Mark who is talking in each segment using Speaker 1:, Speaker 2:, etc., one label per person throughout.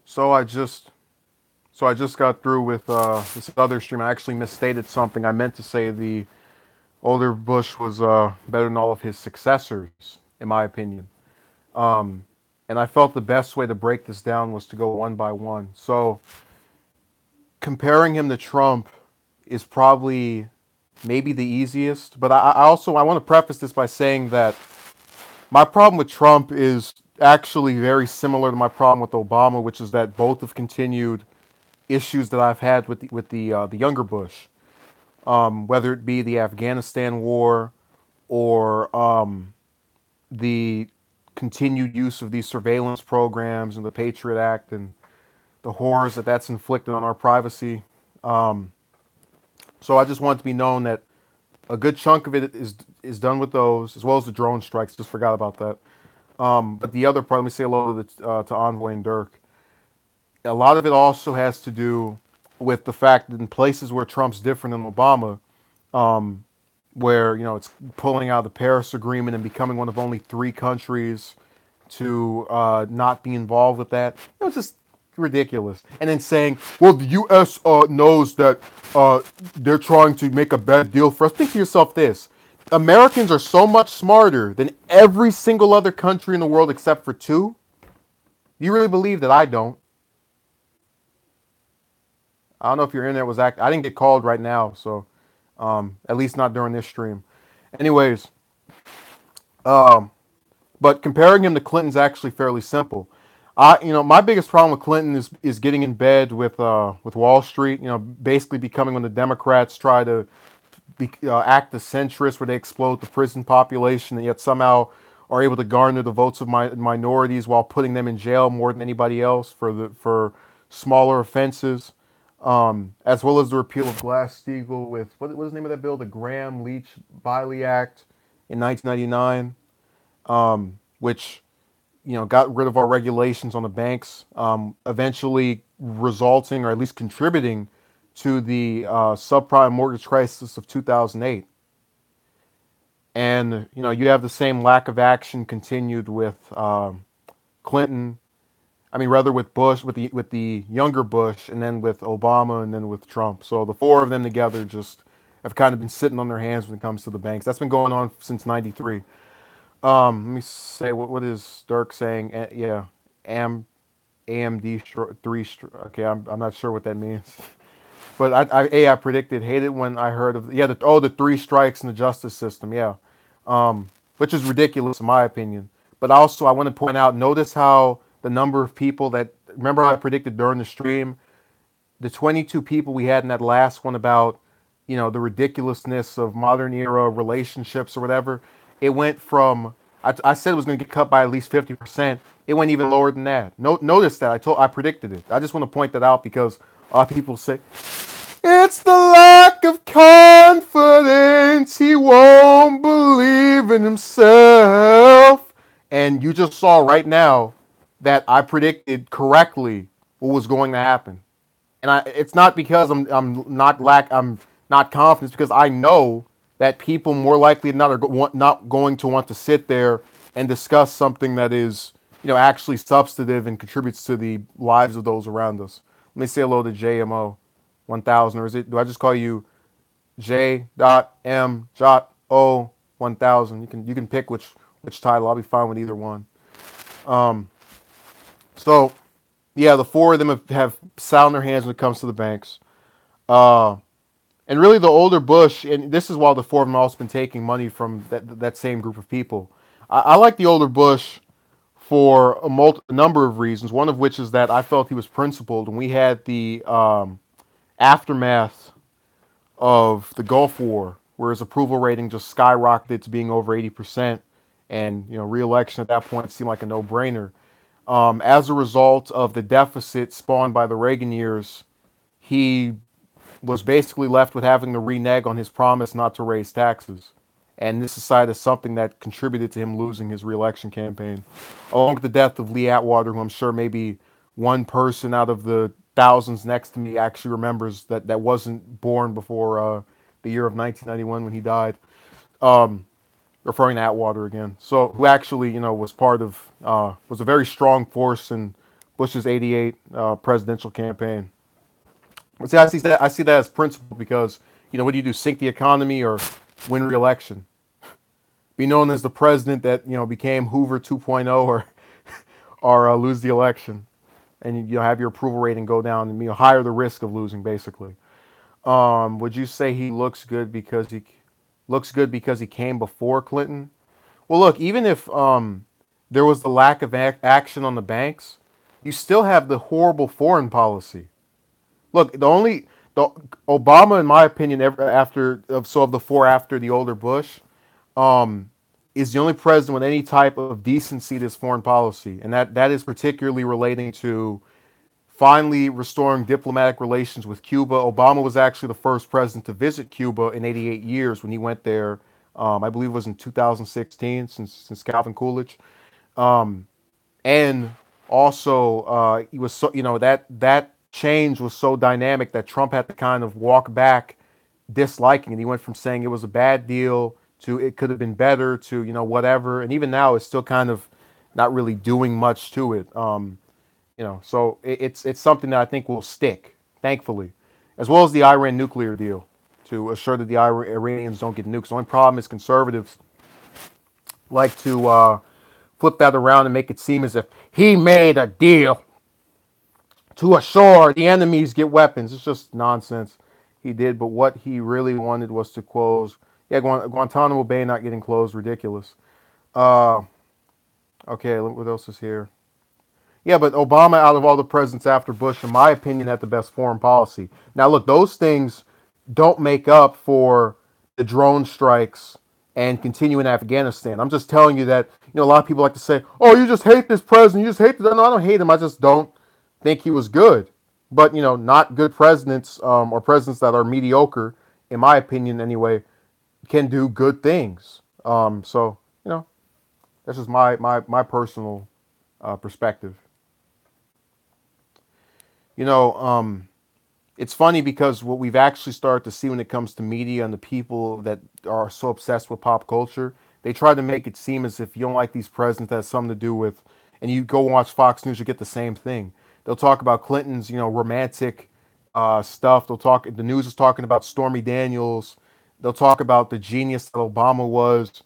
Speaker 1: So I just so I just got through with this other stream. I actually misstated something. I meant to say the older Bush was better than all of his successors, in my opinion. Um, and I felt the best way to break this down was to go one by one. So comparing him to Trump is probably maybe the easiest. But I want to preface this by saying that my problem with Trump is actually very similar to my problem with Obama, which is that both have continued issues that I've had with the younger Bush, whether it be the Afghanistan war or the continued use of these surveillance programs and the Patriot Act and the horrors that that's inflicted on our privacy. Um, so I just want it to be known that a good chunk of it is done with those, as well as the drone strikes. Just forgot about that. But the other part, let me say hello to Envoy and Dirk. A lot of it also has to do with the fact that in places where Trump's different than Obama, um, where it's pulling out of the Paris Agreement and becoming one of only three countries to not be involved with that. It's just ridiculous. And then saying, "Well, the U.S. Knows that they're trying to make a bad deal for us." Think to yourself this: Americans are so much smarter than every single other country in the world except for two. Do you really believe that? I don't. I don't know if your internet was act. I didn't get called right now, so at least not during this stream. Anyways, um, but comparing him to Clinton's actually fairly simple. My biggest problem with Clinton is getting in bed with Wall Street. Basically becoming when the Democrats try to act the centrist, where they explode the prison population, and yet somehow are able to garner the votes of minorities while putting them in jail more than anybody else for smaller offenses. As well as the repeal of Glass-Steagall with what was the name of that bill? The Graham-Leach-Bliley Act in 1999, which got rid of our regulations on the banks, eventually resulting or at least contributing to the subprime mortgage crisis of 2008. And you have the same lack of action continued with Clinton. I mean, rather with Bush, with the younger Bush, and then with Obama, and then with Trump. So the four of them together just have kind of been sitting on their hands when it comes to the banks. That's been going on since '93. Let me say what is Dirk saying? Yeah, AM AMD three. Okay, I'm not sure what that means. But I predicted hate it when I heard of the three strikes in the justice system. Yeah, which is ridiculous in my opinion. But also I want to point out, notice how the number of people that remember how I predicted during the stream, the 22 people we had in that last one about the ridiculousness of modern era relationships or whatever. It went from I said it was going to get cut by at least 50%. It went even lower than that. Notice that I predicted it. I just want to point that out because a lot of people say it's the lack of confidence. He won't believe in himself. And you just saw right now that I predicted correctly what was going to happen. And it's not because I'm not confident. It's because I know that people more likely than not are not going to want to sit there and discuss something that is actually substantive and contributes to the lives of those around us. Let me say hello to JMO 1000, or do I just call you J. M. O. 1000? You can pick which title. I'll be fine with either one. Um, so yeah, the four of them have sat on their hands when it comes to the banks. Uh, and really, the older Bush, and this is while the four of them have also been taking money from that same group of people. I like the older Bush for a number of reasons. One of which is that I felt he was principled, and we had the aftermath of the Gulf War, where his approval rating just skyrocketed to being over 80%, and re-election at that point seemed like a no-brainer. As a result of the deficit spawned by the Reagan years, he was basically left with having to renege on his promise not to raise taxes. And this is cited as something that contributed to him losing his reelection campaign. Along with the death of Lee Atwater, who I'm sure maybe one person out of the thousands next to me actually remembers that wasn't born before the year of 1991 when he died. Um, Referring to Atwater again. So who actually was part of was a very strong force in Bush's '88 presidential campaign. But see, I see that as principle because what do you do? Sink the economy or win re-election? Be known as the president that became Hoover 2.0 or lose the election, and have your approval rating go down and higher the risk of losing basically. Would you say he looks good because he came before Clinton? Well, look, even if there was the lack of action on the banks, you still have the horrible foreign policy. Look, the Obama, in my opinion, of the four after the older Bush, um, is the only president with any type of decency to his foreign policy, and that is particularly relating to finally restoring diplomatic relations with Cuba. Obama was actually the first president to visit Cuba in 88 years when he went there. I believe it was in 2016, since Calvin Coolidge. Um, and also, he was so that change was so dynamic that Trump had to kind of walk back, disliking it. He went from saying it was a bad deal to it could have been better to whatever. And even now, it's still kind of not really doing much to it. So it's something that I think will stick, thankfully, as well as the Iran nuclear deal to assure that the Iranians don't get nukes. The only problem is conservatives like to flip that around and make it seem as if he made a deal to assure the enemies get weapons. It's just nonsense. He did, but what he really wanted was to close. Yeah, Guantanamo Bay not getting closed, ridiculous. Uh, okay, what else is here? Yeah, but Obama, out of all the presidents after Bush, in my opinion, had the best foreign policy. Now, look, those things don't make up for the drone strikes and continue in Afghanistan. I'm just telling you that, a lot of people like to say, oh, you just hate this president. You just hate this. No, I don't hate him. I just don't think he was good. But, not good presidents or presidents that are mediocre, in my opinion anyway, can do good things. So, that's just my personal perspective. You know, it's funny because what we've actually started to see when it comes to media and the people that are so obsessed with pop culture, they try to make it seem as if you don't like these presidents that has something to do with, and you go watch Fox News, you get the same thing. They'll talk about Clinton's, romantic stuff. The news is talking about Stormy Daniels. They'll talk about the genius that Obama was,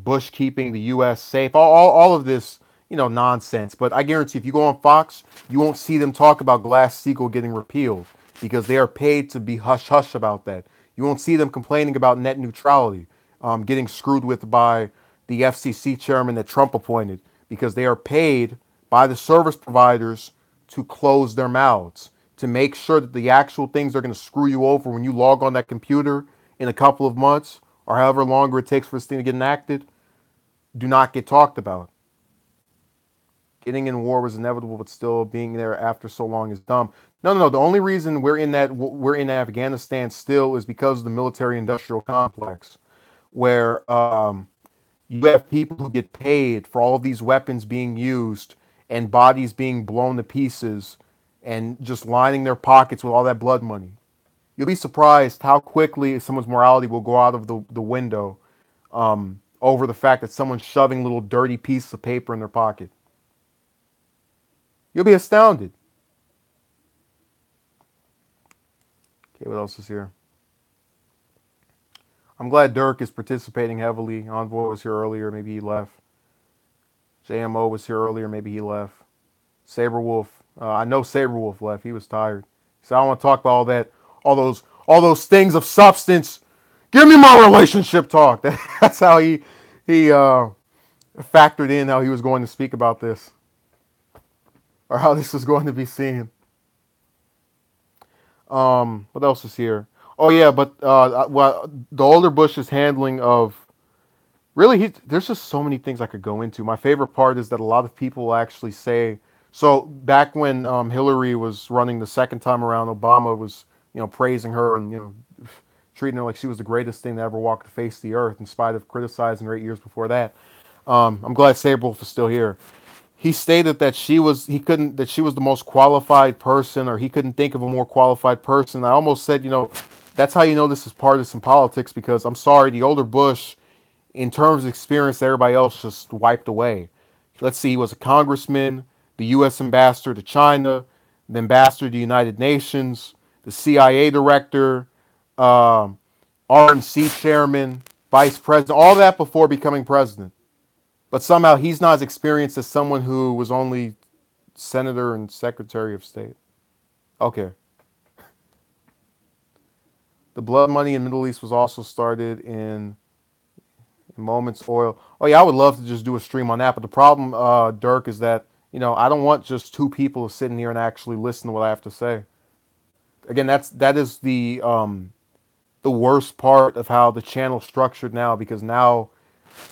Speaker 1: Bush keeping the U.S. safe, all of this, nonsense. But I guarantee if you go on Fox, you won't see them talk about Glass-Steagall getting repealed because they are paid to be hush-hush about that. You won't see them complaining about net neutrality, getting screwed with by the FCC chairman that Trump appointed because they are paid by the service providers to close their mouths, to make sure that the actual things that are going to screw you over when you log on that computer in a couple of months or however longer it takes for this thing to get enacted do not get talked about. Getting in war was inevitable, but still being there after so long is dumb. No, no, no. The only reason we're in Afghanistan still is because of the military-industrial complex, where you have people who get paid for all of these weapons being used and bodies being blown to pieces and just lining their pockets with all that blood money. You'll be surprised how quickly someone's morality will go out of the window over the fact that someone's shoving little dirty pieces of paper in their pocket. You'll be astounded. Okay, what else is here? I'm glad Dirk is participating heavily. Envoy was here earlier, maybe he left. JMO was here earlier, maybe he left. Saberwolf, I know Saberwolf left. He was tired. So I don't want to talk about all those things of substance. Give me my relationship talk. That's how he factored in how he was going to speak about this, or how this was going to be seen. What else is here? Oh yeah, but well, the older Bush's handling of really, there's just so many things I could go into. My favorite part is that a lot of people actually say. So back when Hillary was running the second time around, Obama was praising her and treating her like she was the greatest thing to ever walk the face of the earth, in spite of criticizing her 8 years before that. I'm glad Saberwolf is still here. He stated that she was the most qualified person, or he couldn't think of a more qualified person. I almost said, that's how you know this is partisan politics, because I'm sorry, the older Bush, in terms of experience, everybody else just wiped away. Let's see, he was a congressman, the U.S. ambassador to China, the ambassador to the United Nations, the CIA director, um, RNC chairman, vice president, all that before becoming president. But somehow he's not as experienced as someone who was only senator and secretary of state. Okay. The blood money in the Middle East was also started in Moments Oil. Oh yeah, I would love to just do a stream on that. But the problem, Dirk, is that I don't want just two people sitting here and actually listen to what I have to say. Again, that is the worst part of how the channel's structured now, because now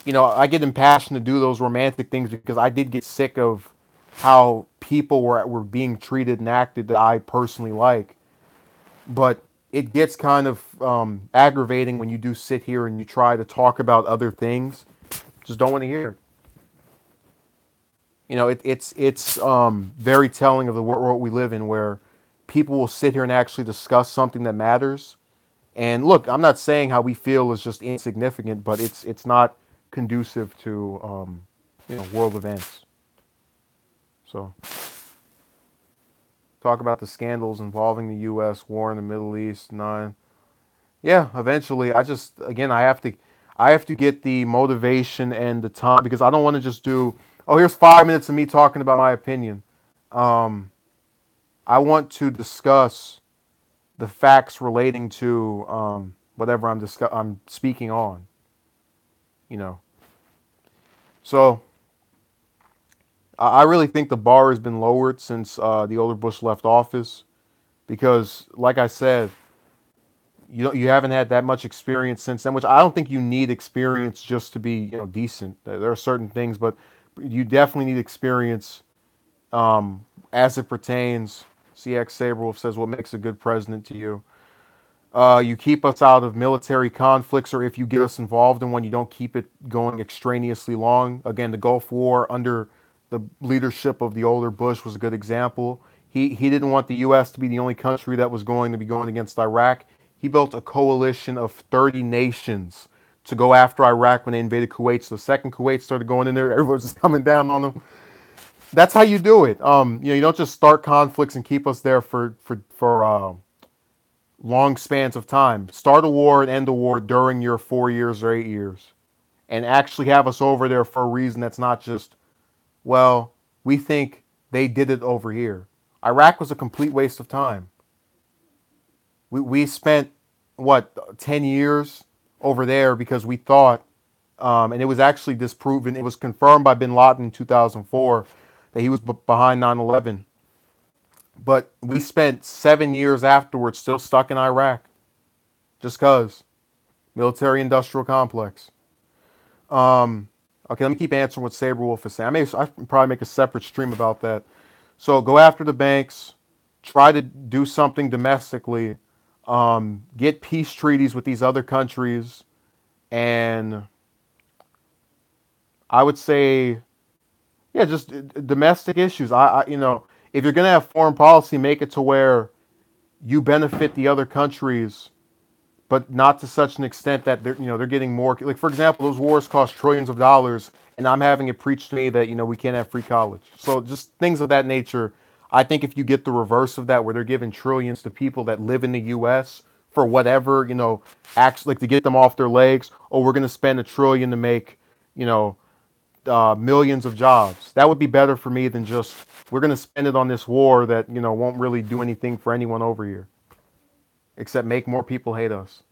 Speaker 1: I get impassioned to do those romantic things because I did get sick of how people were being treated and acted that I personally like. But it gets kind of aggravating when you do sit here and you try to talk about other things. Just don't want to hear. It's very telling of the world we live in, where people will sit here and actually discuss something that matters. And look, I'm not saying how we feel is just insignificant, but it's not conducive to world events. So talk about the scandals involving the U.S., war in the Middle East, nine. Yeah, eventually. I have to get the motivation and the time, because I don't want to just do, oh, here's 5 minutes of me talking about my opinion. Um, I want to discuss the facts relating to whatever I'm speaking on. You know, so I really think the bar has been lowered since the older Bush left office, because, like I said, you haven't had that much experience since then, which I don't think you need experience just to be decent. There are certain things, but you definitely need experience as it pertains. CX Saberwolf says, what makes a good president to you? You keep us out of military conflicts, or if you get us involved in one, you don't keep it going extraneously long. Again, the Gulf War under the leadership of the older Bush was a good example. He didn't want the U.S. to be the only country that was going to be going against Iraq. He built a coalition of 30 nations to go after Iraq when they invaded Kuwait. So the second Kuwait started going in there, everyone was just coming down on them. That's how you do it. You don't just start conflicts and keep us there for long spans of time. Start a war and end a war during your 4 years or 8 years, and actually have us over there for a reason that's not just, well, we think they did it over here. Iraq was a complete waste of time. We spent, what, 10 years over there because we thought, and it was actually disproven, it was confirmed by bin Laden in 2004 that he was behind 9/11. But we spent 7 years afterwards still stuck in Iraq. Just because. Military industrial complex. Okay, let me keep answering what Saberwolf is saying. I can probably make a separate stream about that. So go after the banks. Try to do something domestically. Get peace treaties with these other countries. And I would say, yeah, just domestic issues. If you're going to have foreign policy, make it to where you benefit the other countries, but not to such an extent that they're getting more. Like, for example, those wars cost trillions of dollars, and I'm having it preached to me that we can't have free college. So just things of that nature. I think if you get the reverse of that, where they're giving trillions to people that live in the U.S. for whatever, actually, like, to get them off their legs, or we're going to spend $1 trillion to make, millions of jobs. That would be better for me than just, we're going to spend it on this war that won't really do anything for anyone over here, except make more people hate us.